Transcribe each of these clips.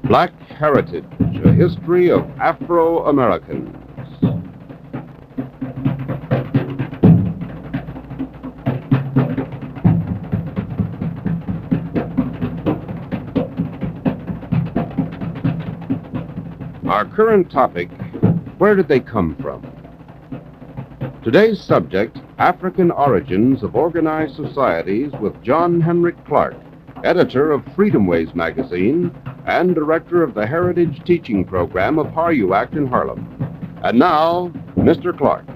Black Heritage, a history of Afro-Americans. Our current topic, where did they come from? Today's subject, African Origins of Organized Societies, with John Henrik Clarke, editor of Freedom Ways magazine and director of the Heritage Teaching Program of HARUAC in Harlem. And now, Mr. Clarke.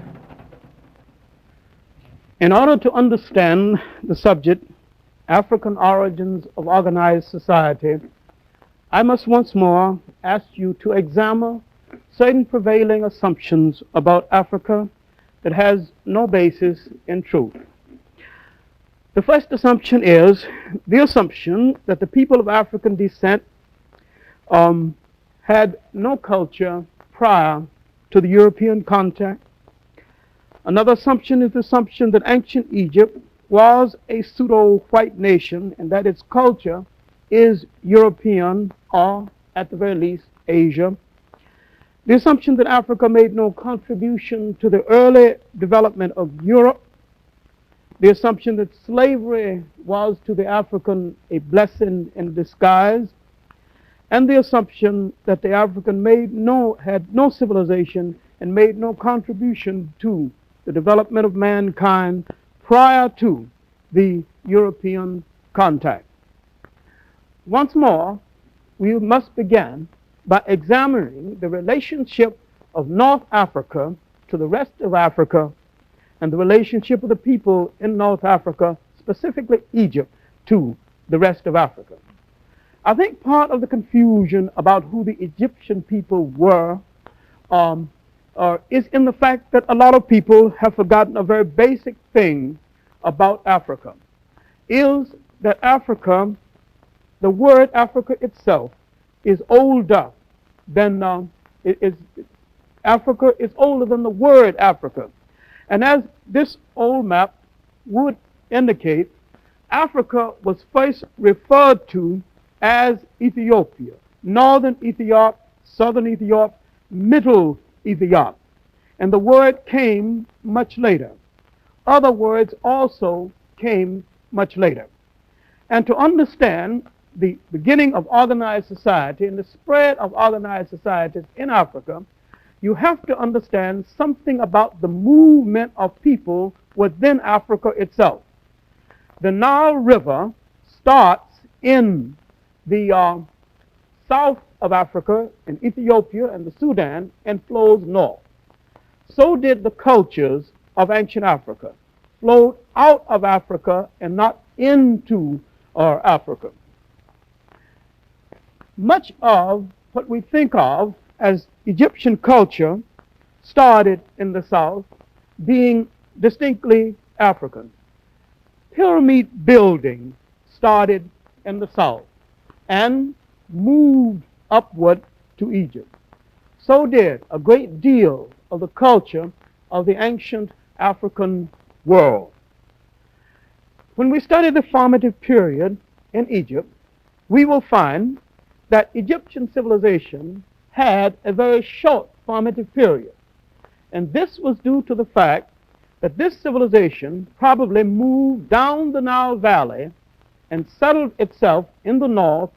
In order to understand the subject, African Origins of Organized Society, I must once more ask you to examine certain prevailing assumptions about Africa that has no basis in truth. The first assumption is the assumption that the people of African descent had no culture prior to the European contact. Another assumption is the assumption that ancient Egypt was a pseudo-white nation and that its culture is European or, at the very least, Asia. The assumption that Africa made no contribution to the early development of Europe. The assumption that slavery was to the African a blessing in disguise, and the assumption that the African had no civilization and made no contribution to the development of mankind prior to the European contact. Once more, we must begin by examining the relationship of North Africa to the rest of Africa and the relationship of the people in North Africa, specifically Egypt, to the rest of Africa. I think part of the confusion about who the Egyptian people were is in the fact that a lot of people have forgotten a very basic thing about Africa, is that Africa, the word Africa itself, is older than Africa is older than the word Africa. And as this old map would indicate, Africa was first referred to as Ethiopia, northern Ethiopia, southern Ethiopia, middle Ethiopia. And the word came much later. Other words also came much later. And to understand the beginning of organized society and the spread of organized societies in Africa, you have to understand something about the movement of people within Africa itself. The Nile River starts in the south of Africa, in Ethiopia and the Sudan, and flows north. So did the cultures of ancient Africa, flowed out of Africa and not into Africa. Much of what we think of as Egyptian culture started in the south, being distinctly African. Pyramid building started in the south and moved upward to Egypt. So did a great deal of the culture of the ancient African world. When we study the formative period in Egypt, we will find that Egyptian civilization had a very short formative period. And this was due to the fact that this civilization probably moved down the Nile Valley and settled itself in the north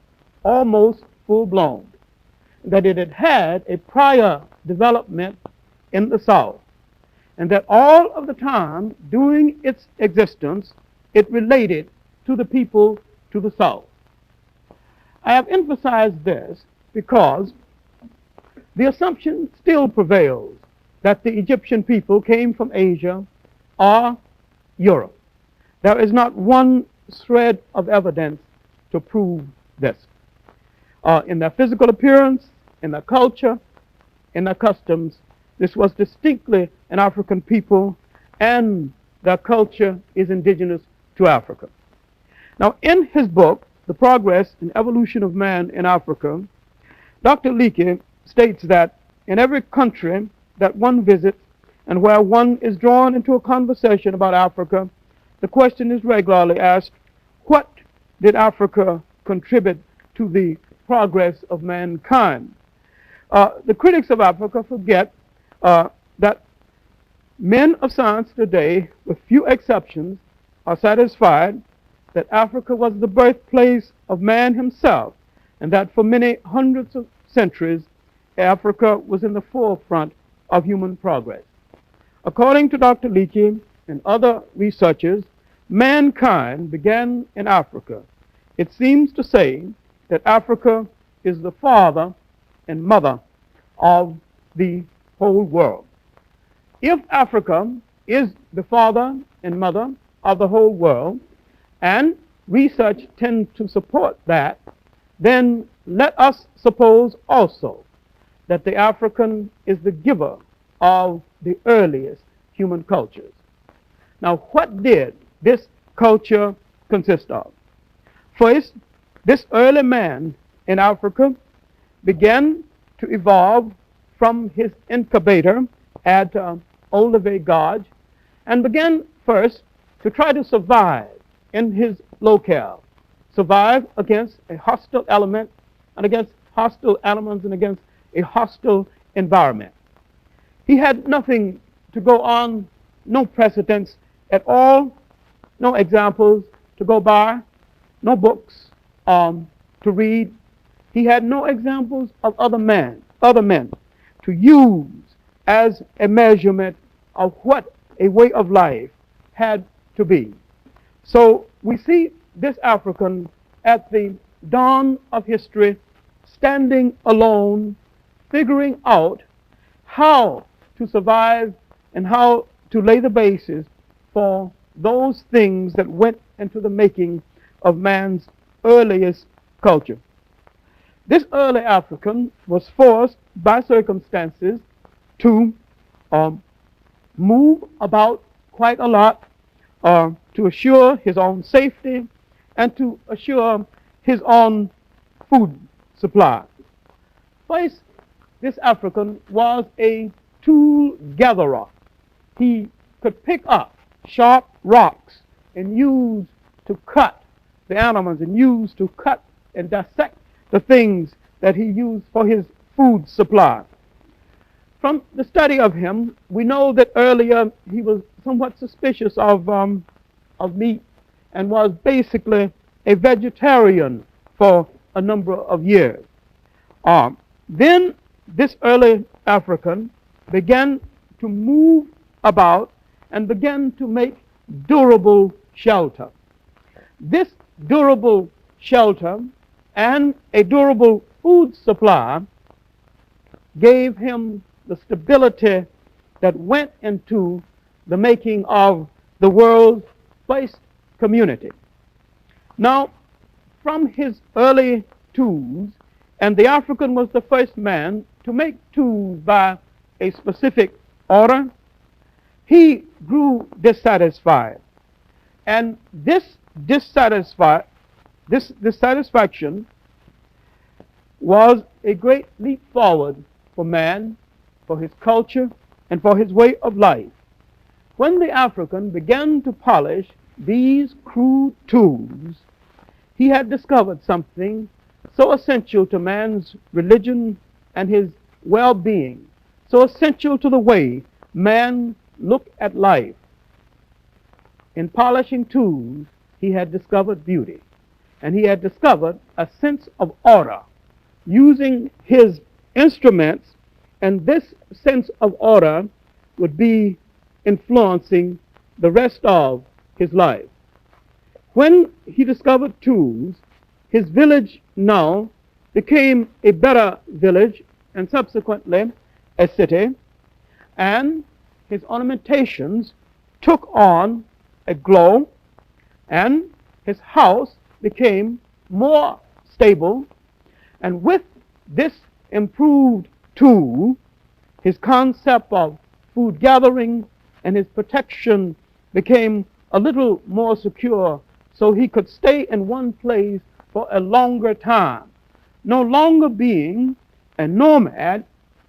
almost full-blown. That it had had a prior development in the south. And that all of the time during its existence, it related to the people to the south. I have emphasized this because the assumption still prevails that the Egyptian people came from Asia or Europe. There is not one shred of evidence to prove this. In their physical appearance, in their culture, in their customs, this was distinctly an African people, and their culture is indigenous to Africa. Now, in his book, The Progress and Evolution of Man in Africa, Dr. Leakey states that in every country that one visits and where one is drawn into a conversation about Africa, the question is regularly asked, what did Africa contribute to the progress of mankind. The critics of Africa forget that men of science today, with few exceptions, are satisfied that Africa was the birthplace of man himself, and that for many hundreds of centuries, Africa was in the forefront of human progress. According to Dr. Leakey and other researchers, mankind began in Africa. It seems to say that Africa is the father and mother of the whole world. If Africa is the father and mother of the whole world, and research tends to support that, then let us suppose also that the African is the giver of the earliest human cultures. Now, what did this culture consist of? First, this early man in Africa began to evolve from his incubator at Olduvai Gorge, and began first to try to survive in his locale, survive against a hostile element and against hostile animals and against a hostile environment. He had nothing to go on, no precedents at all, no examples to go by, no books to read. He had no examples of other men to use as a measurement of what a way of life had to be. So we see this African at the dawn of history standing alone, figuring out how to survive and how to lay the basis for those things that went into the making of man's earliest culture. This early African was forced by circumstances to move about quite a lot to assure his own safety and to assure his own food supply. First, this African was a tool gatherer. He could pick up sharp rocks and use to cut the animals and use to cut and dissect the things that he used for his food supply. From the study of him, we know that earlier he was somewhat suspicious of meat and was basically a vegetarian for a number of years. Then this early African began to move about and began to make durable shelter. This durable shelter and a durable food supply gave him the stability that went into the making of the world's first community. Now, from his early tools, and the African was the first man to make tools by a specific order, he grew dissatisfied. And this dissatisfaction was a great leap forward for man, for his culture, and for his way of life. When the African began to polish these crude tools, he had discovered something so essential to man's religion and his well-being, so essential to the way man looked at life. In polishing tools, he had discovered beauty, and he had discovered a sense of order using his instruments, and this sense of order would be influencing the rest of his life. When he discovered tools, his village now became a better village and subsequently a city, and his ornamentations took on a glow, and his house became more stable, and with this improved tool, his concept of food gathering and his protection became a little more secure, so he could stay in one place for a longer time. No longer being a nomad,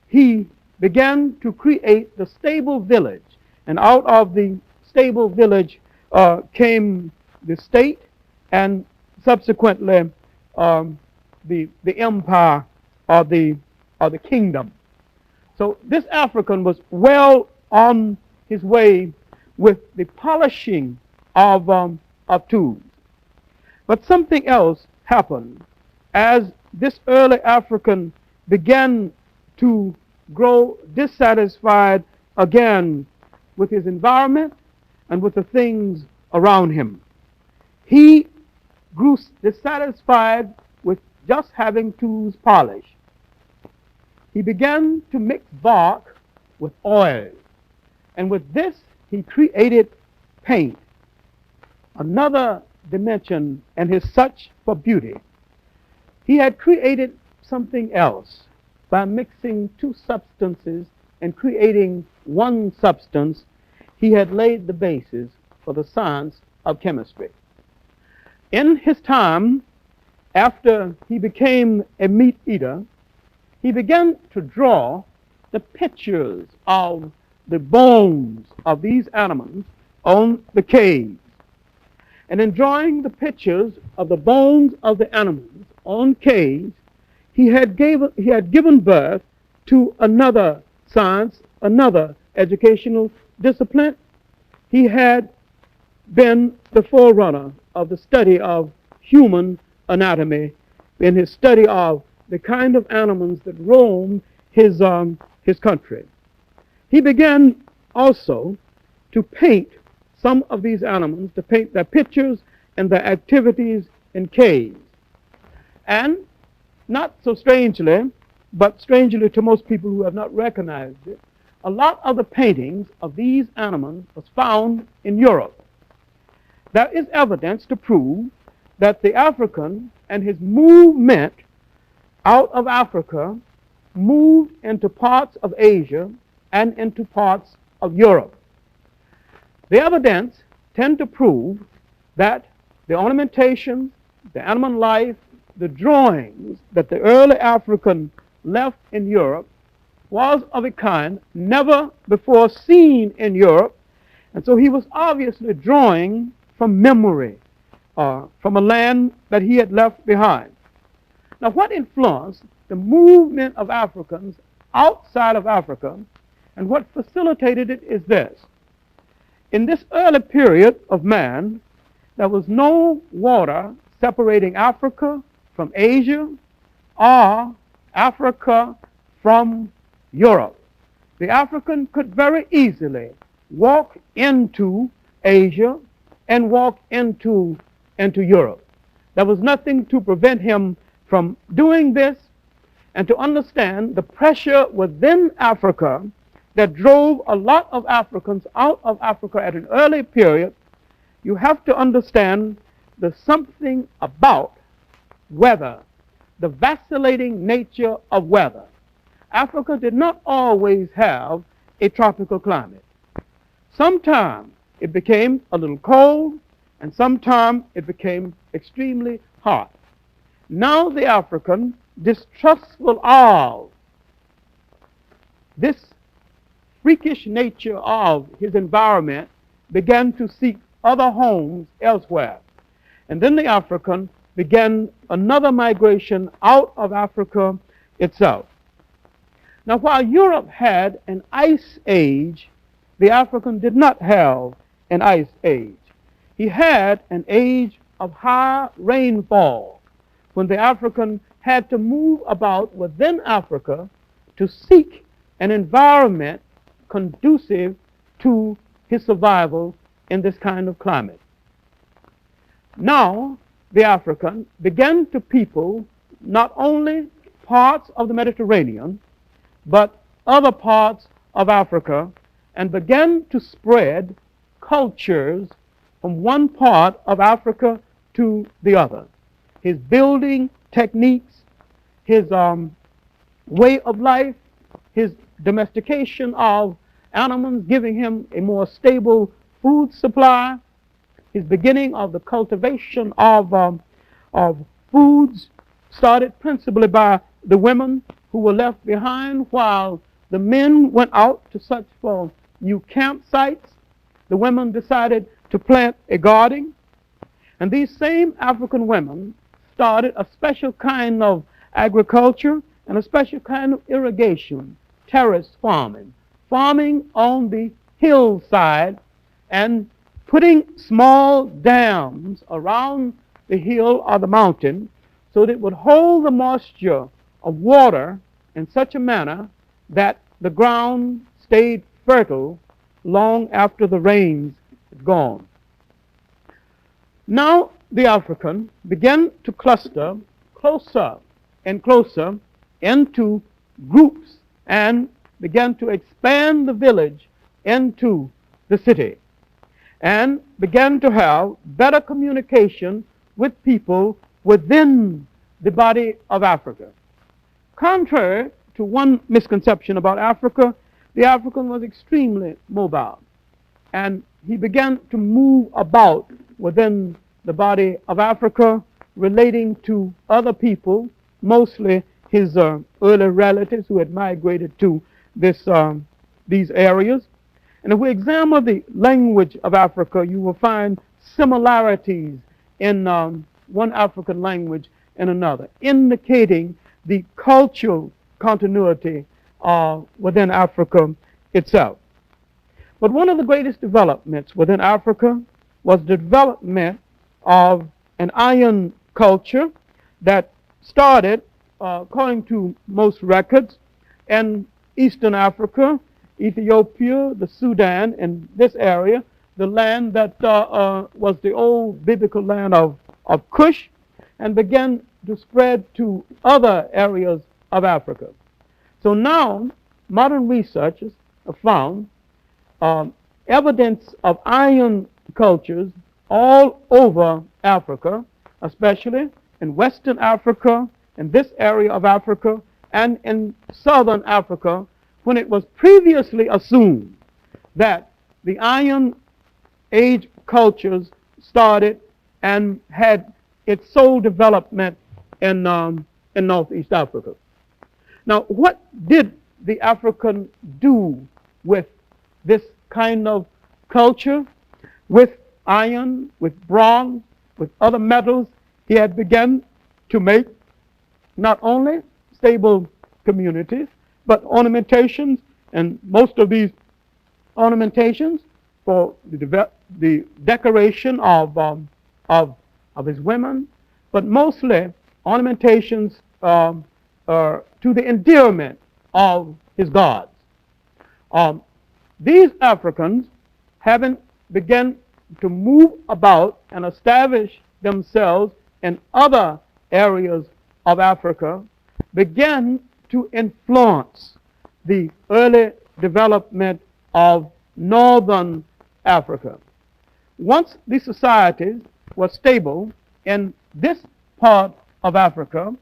he began to create the stable village, and out of the stable village came the state, and subsequently the empire or the kingdom. So this African was well on his way with the polishing of tools. But something else happened as this early African began to grow dissatisfied again with his environment and with the things around him. He grew dissatisfied with just having tools polished. He began to mix bark with oil, and with this he created paint, another dimension and his search for beauty. He had created something else by mixing two substances and creating one substance. He had laid the basis for the science of chemistry. In his time, after he became a meat eater, he began to draw the pictures of the bones of these animals on the caves. And in drawing the pictures of the bones of the animals on caves, he had given birth to another science, another educational discipline. He had been the forerunner of the study of human anatomy in his study of the kind of animals that roam his country. He began also to paint some of these animals, to paint their pictures and their activities in caves. And not so strangely, but strangely to most people who have not recognized it, a lot of the paintings of these animals was found in Europe. There is evidence to prove that the African and his movement out of Africa moved into parts of Asia and into parts of Europe. The evidence tend to prove that the ornamentation, the animal life, the drawings that the early African left in Europe was of a kind never before seen in Europe, and so he was obviously drawing from memory, from a land that he had left behind. Now, what influenced the movement of Africans outside of Africa and what facilitated it is this. In this early period of man, there was no water separating Africa from Asia or Africa from Europe. The African could very easily walk into Asia and walk into Europe. There was nothing to prevent him from doing this, and to understand the pressure within Africa that drove a lot of Africans out of Africa at an early period, you have to understand there's something about weather, the vacillating nature of weather. Africa did not always have a tropical climate. Sometimes it became a little cold, and sometimes it became extremely hot. Now the African, distrustful of this freakish nature of his environment, began to seek other homes elsewhere. And then the African began another migration out of Africa itself. Now, while Europe had an ice age, the African did not have an ice age. He had an age of high rainfall, when the African had to move about within Africa to seek an environment conducive to his survival in this kind of climate. Now, the African began to people not only parts of the Mediterranean, but other parts of Africa, and began to spread cultures from one part of Africa to the other. His building techniques, his way of life, his domestication of animals, giving him a more stable food supply, his beginning of the cultivation of foods started principally by the women who were left behind while the men went out to search for new campsites. The women decided to plant a garden, and these same African women started a special kind of agriculture and a special kind of irrigation, terrace farming, farming on the hillside and putting small dams around the hill or the mountain so that it would hold the moisture of water in such a manner that the ground stayed fertile long after the rains had gone. Now the African began to cluster closer and closer into groups and began to expand the village into the city and began to have better communication with people within the body of Africa. Contrary to one misconception about Africa, the African was extremely mobile, and he began to move about within the body of Africa, relating to other people, mostly his early relatives who had migrated to these areas. And if we examine the language of Africa, you will find similarities in one African language and another, indicating the cultural continuity within Africa itself. But one of the greatest developments within Africa was the development of an iron culture that started, according to most records, in Eastern Africa, Ethiopia, the Sudan, and this area, the land that was the old biblical land of Cush, and began to spread to other areas of Africa. So now, modern researchers have found evidence of iron cultures all over Africa, especially in Western Africa, in this area of Africa, and in Southern Africa, when it was previously assumed that the Iron Age cultures started and had its sole development in Northeast Africa. Now, what did the African do with this kind of culture, with iron, with bronze, with other metals? He had begun to make not only stable communities, but ornamentations, and most of these ornamentations for the decoration of his women, but mostly ornamentations to the endearment of his gods. These Africans, having begun to move about and establish themselves in other areas of Africa, began to influence the early development of northern Africa. Once the societies were stable in this part of Africa,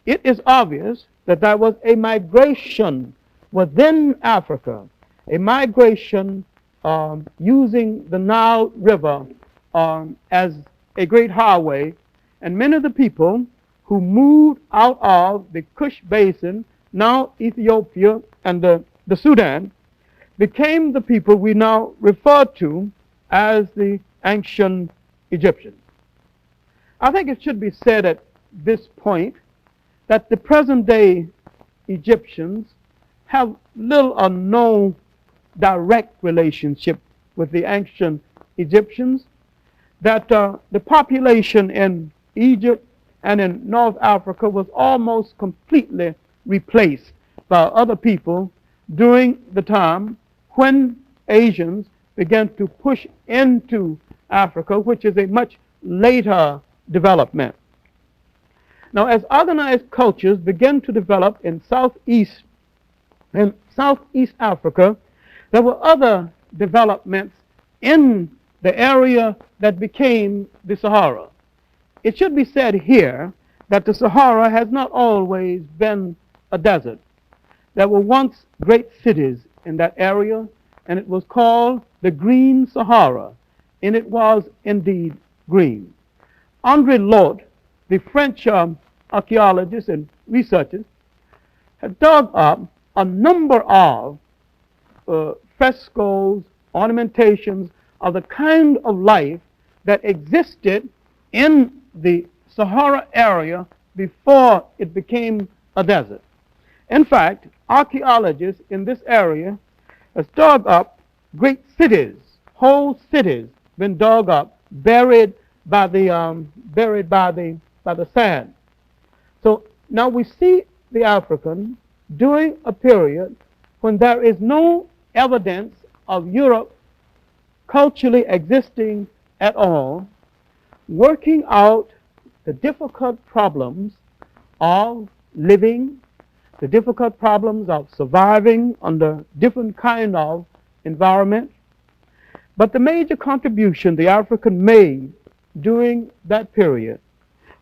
it is obvious that there was a migration within Africa, a migration using the Nile River as a great highway, and many of the people who moved out of the Kush Basin, now Ethiopia and the Sudan, became the people we now refer to as the ancient Egyptians. I think it should be said at this point that the present-day Egyptians have little or no direct relationship with the ancient Egyptians, that the population in Egypt and in North Africa was almost completely replaced by other people during the time when Asians began to push into Africa, which is a much later development. Now, as organized cultures began to develop in Southeast Africa, there were other developments in the area that became the Sahara. It should be said here that the Sahara has not always been a desert. There were once great cities in that area, and it was called the Green Sahara, and it was indeed green. André Lorde, the French archaeologist and researcher, had dug up a number of frescoes, ornamentations of the kind of life that existed in the Sahara area before it became a desert. In fact, archaeologists in this area have dug up great cities, whole cities, been dug up, buried by the sand. So now we see the African during a period when there is no evidence of Europe culturally existing at all, working out the difficult problems of living, the difficult problems of surviving under different kind of environment. But the major contribution the African made during that period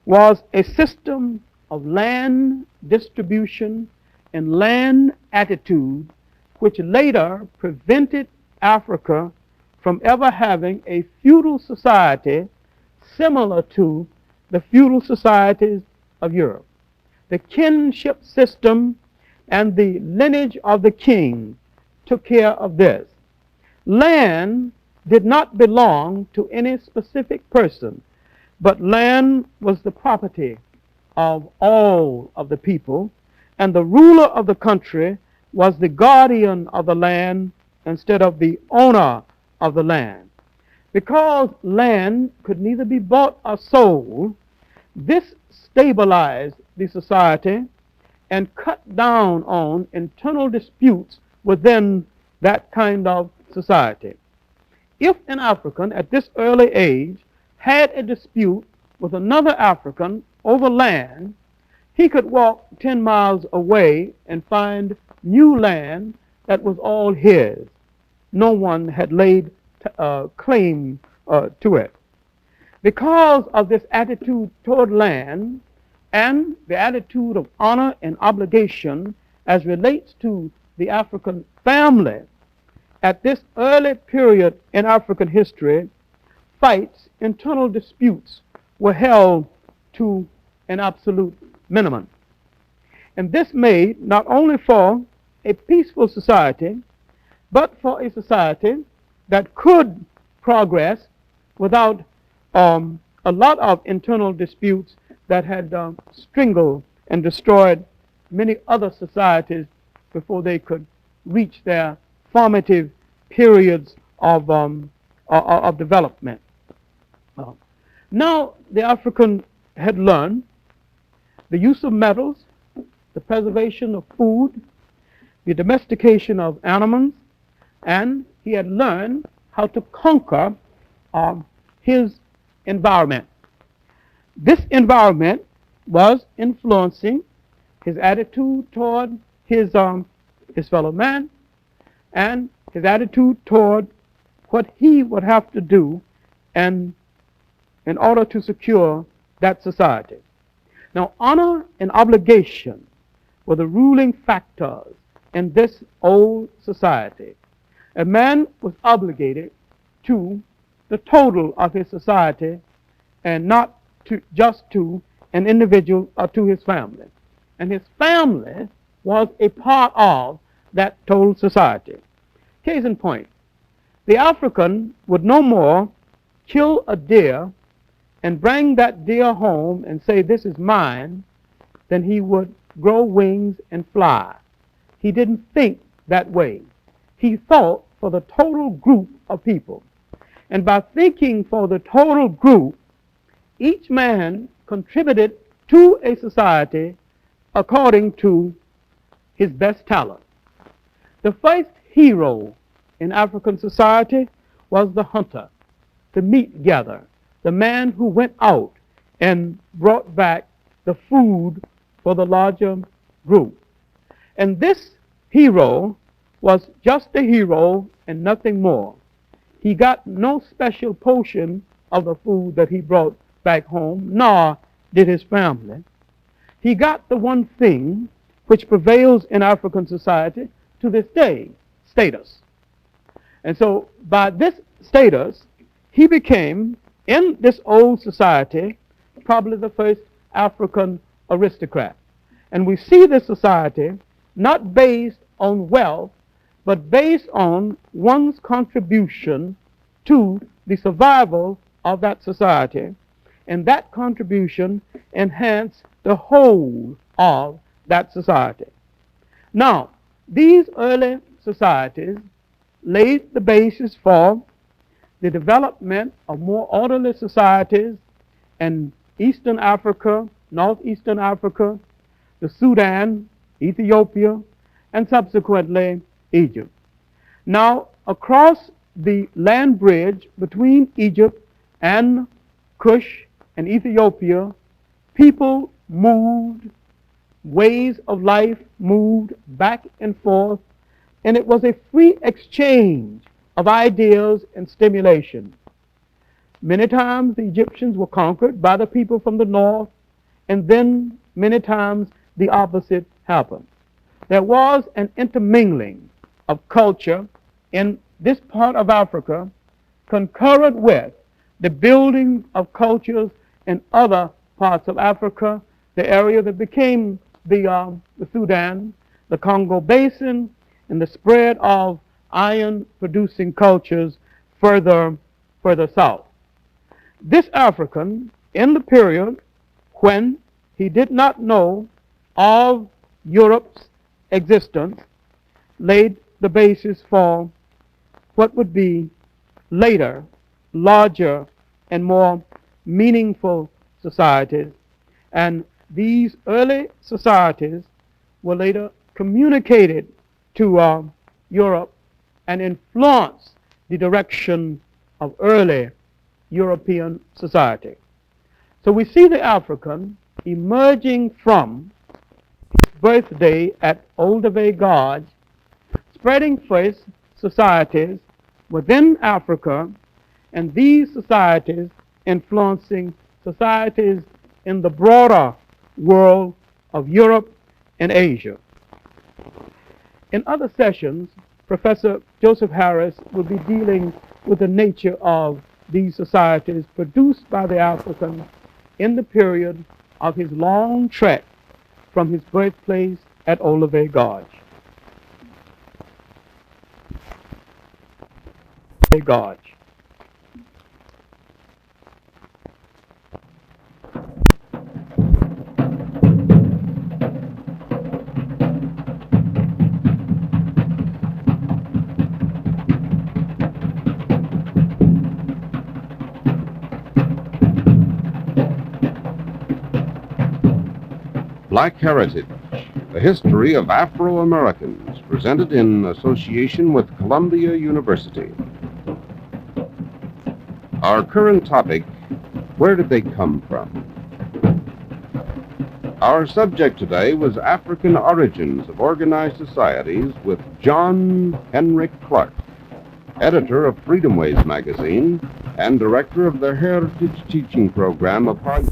was a system of land distribution and land attitude which later prevented Africa from ever having a feudal society similar to the feudal societies of Europe. The kinship system and the lineage of the king took care of this. Land did not belong to any specific person, but land was the property of all of the people, and the ruler of the country was the guardian of the land instead of the owner of the land. Because land could neither be bought or sold, this stabilized the society and cut down on internal disputes within that kind of society. If an African at this early age had a dispute with another African over land, he could walk 10 miles away and find new land that was all his. No one had laid claim to it. Because of this attitude toward land and the attitude of honor and obligation as relates to the African family, at this early period in African history, fights, internal disputes were held to an absolute minimum. And this made not only for a peaceful society, but for a society that could progress without a lot of internal disputes that had strangled and destroyed many other societies before they could reach their formative periods of development. Now the African had learned the use of metals, the preservation of food, the domestication of animals, and he had learned how to conquer his environment. This environment was influencing his attitude toward his fellow man and his attitude toward what he would have to do in order to secure that society. Now, honor and obligation were the ruling factors in this old society. A man was obligated to the total of his society and not just to an individual or to his family. And his family was a part of that total society. Case in point, the African would no more kill a deer and bring that deer home and say, "This is mine," than he would grow wings and fly. He didn't think that way. He thought for the total group of people. And by thinking for the total group, each man contributed to a society according to his best talent. The first hero in African society was the hunter, the meat gatherer, the man who went out and brought back the food for the larger group. And this hero was just a hero and nothing more. He got no special portion of the food that he brought back home, nor did his family. He got the one thing which prevails in African society to this day, status. And so by this status, he became, in this old society, probably the first African aristocrat. And we see this society not based on wealth, but based on one's contribution to the survival of that society. and that contribution enhanced the whole of that society. Now, these early societies laid the basis for the development of more orderly societies in Eastern Africa, Northeastern Africa, the Sudan, Ethiopia, and subsequently Egypt. Now, across the land bridge between Egypt and Kush and Ethiopia, people moved, ways of life moved back and forth, and it was a free exchange of ideas and stimulation. Many times the Egyptians were conquered by the people from the north, and then many times the opposite happened. There was an intermingling of culture in this part of Africa concurrent with the building of cultures in other parts of Africa, the area that became the Sudan, the Congo Basin, and the spread of iron-producing cultures further south. This African, in the period when he did not know of Europe's existence, laid the basis for what would be later larger and more meaningful societies. And these early societies were later communicated to Europe and influenced the direction of early European society. So we see the African emerging from his birthday at Olduvai Gorge, spreading first societies within Africa, and these societies influencing societies in the broader world of Europe and Asia. In other sessions, Professor Joseph Harris will be dealing with the nature of these societies produced by the African in the period of his long trek from his birthplace at Olduvai Gorge. Gorge. Black Heritage, a history of Afro-Americans, presented in association with Columbia University. Our current topic, where did they come from? Our subject today was African origins of organized societies with John Henrik Clarke, editor of Freedomways magazine and director of the Heritage Teaching Program of Harvard.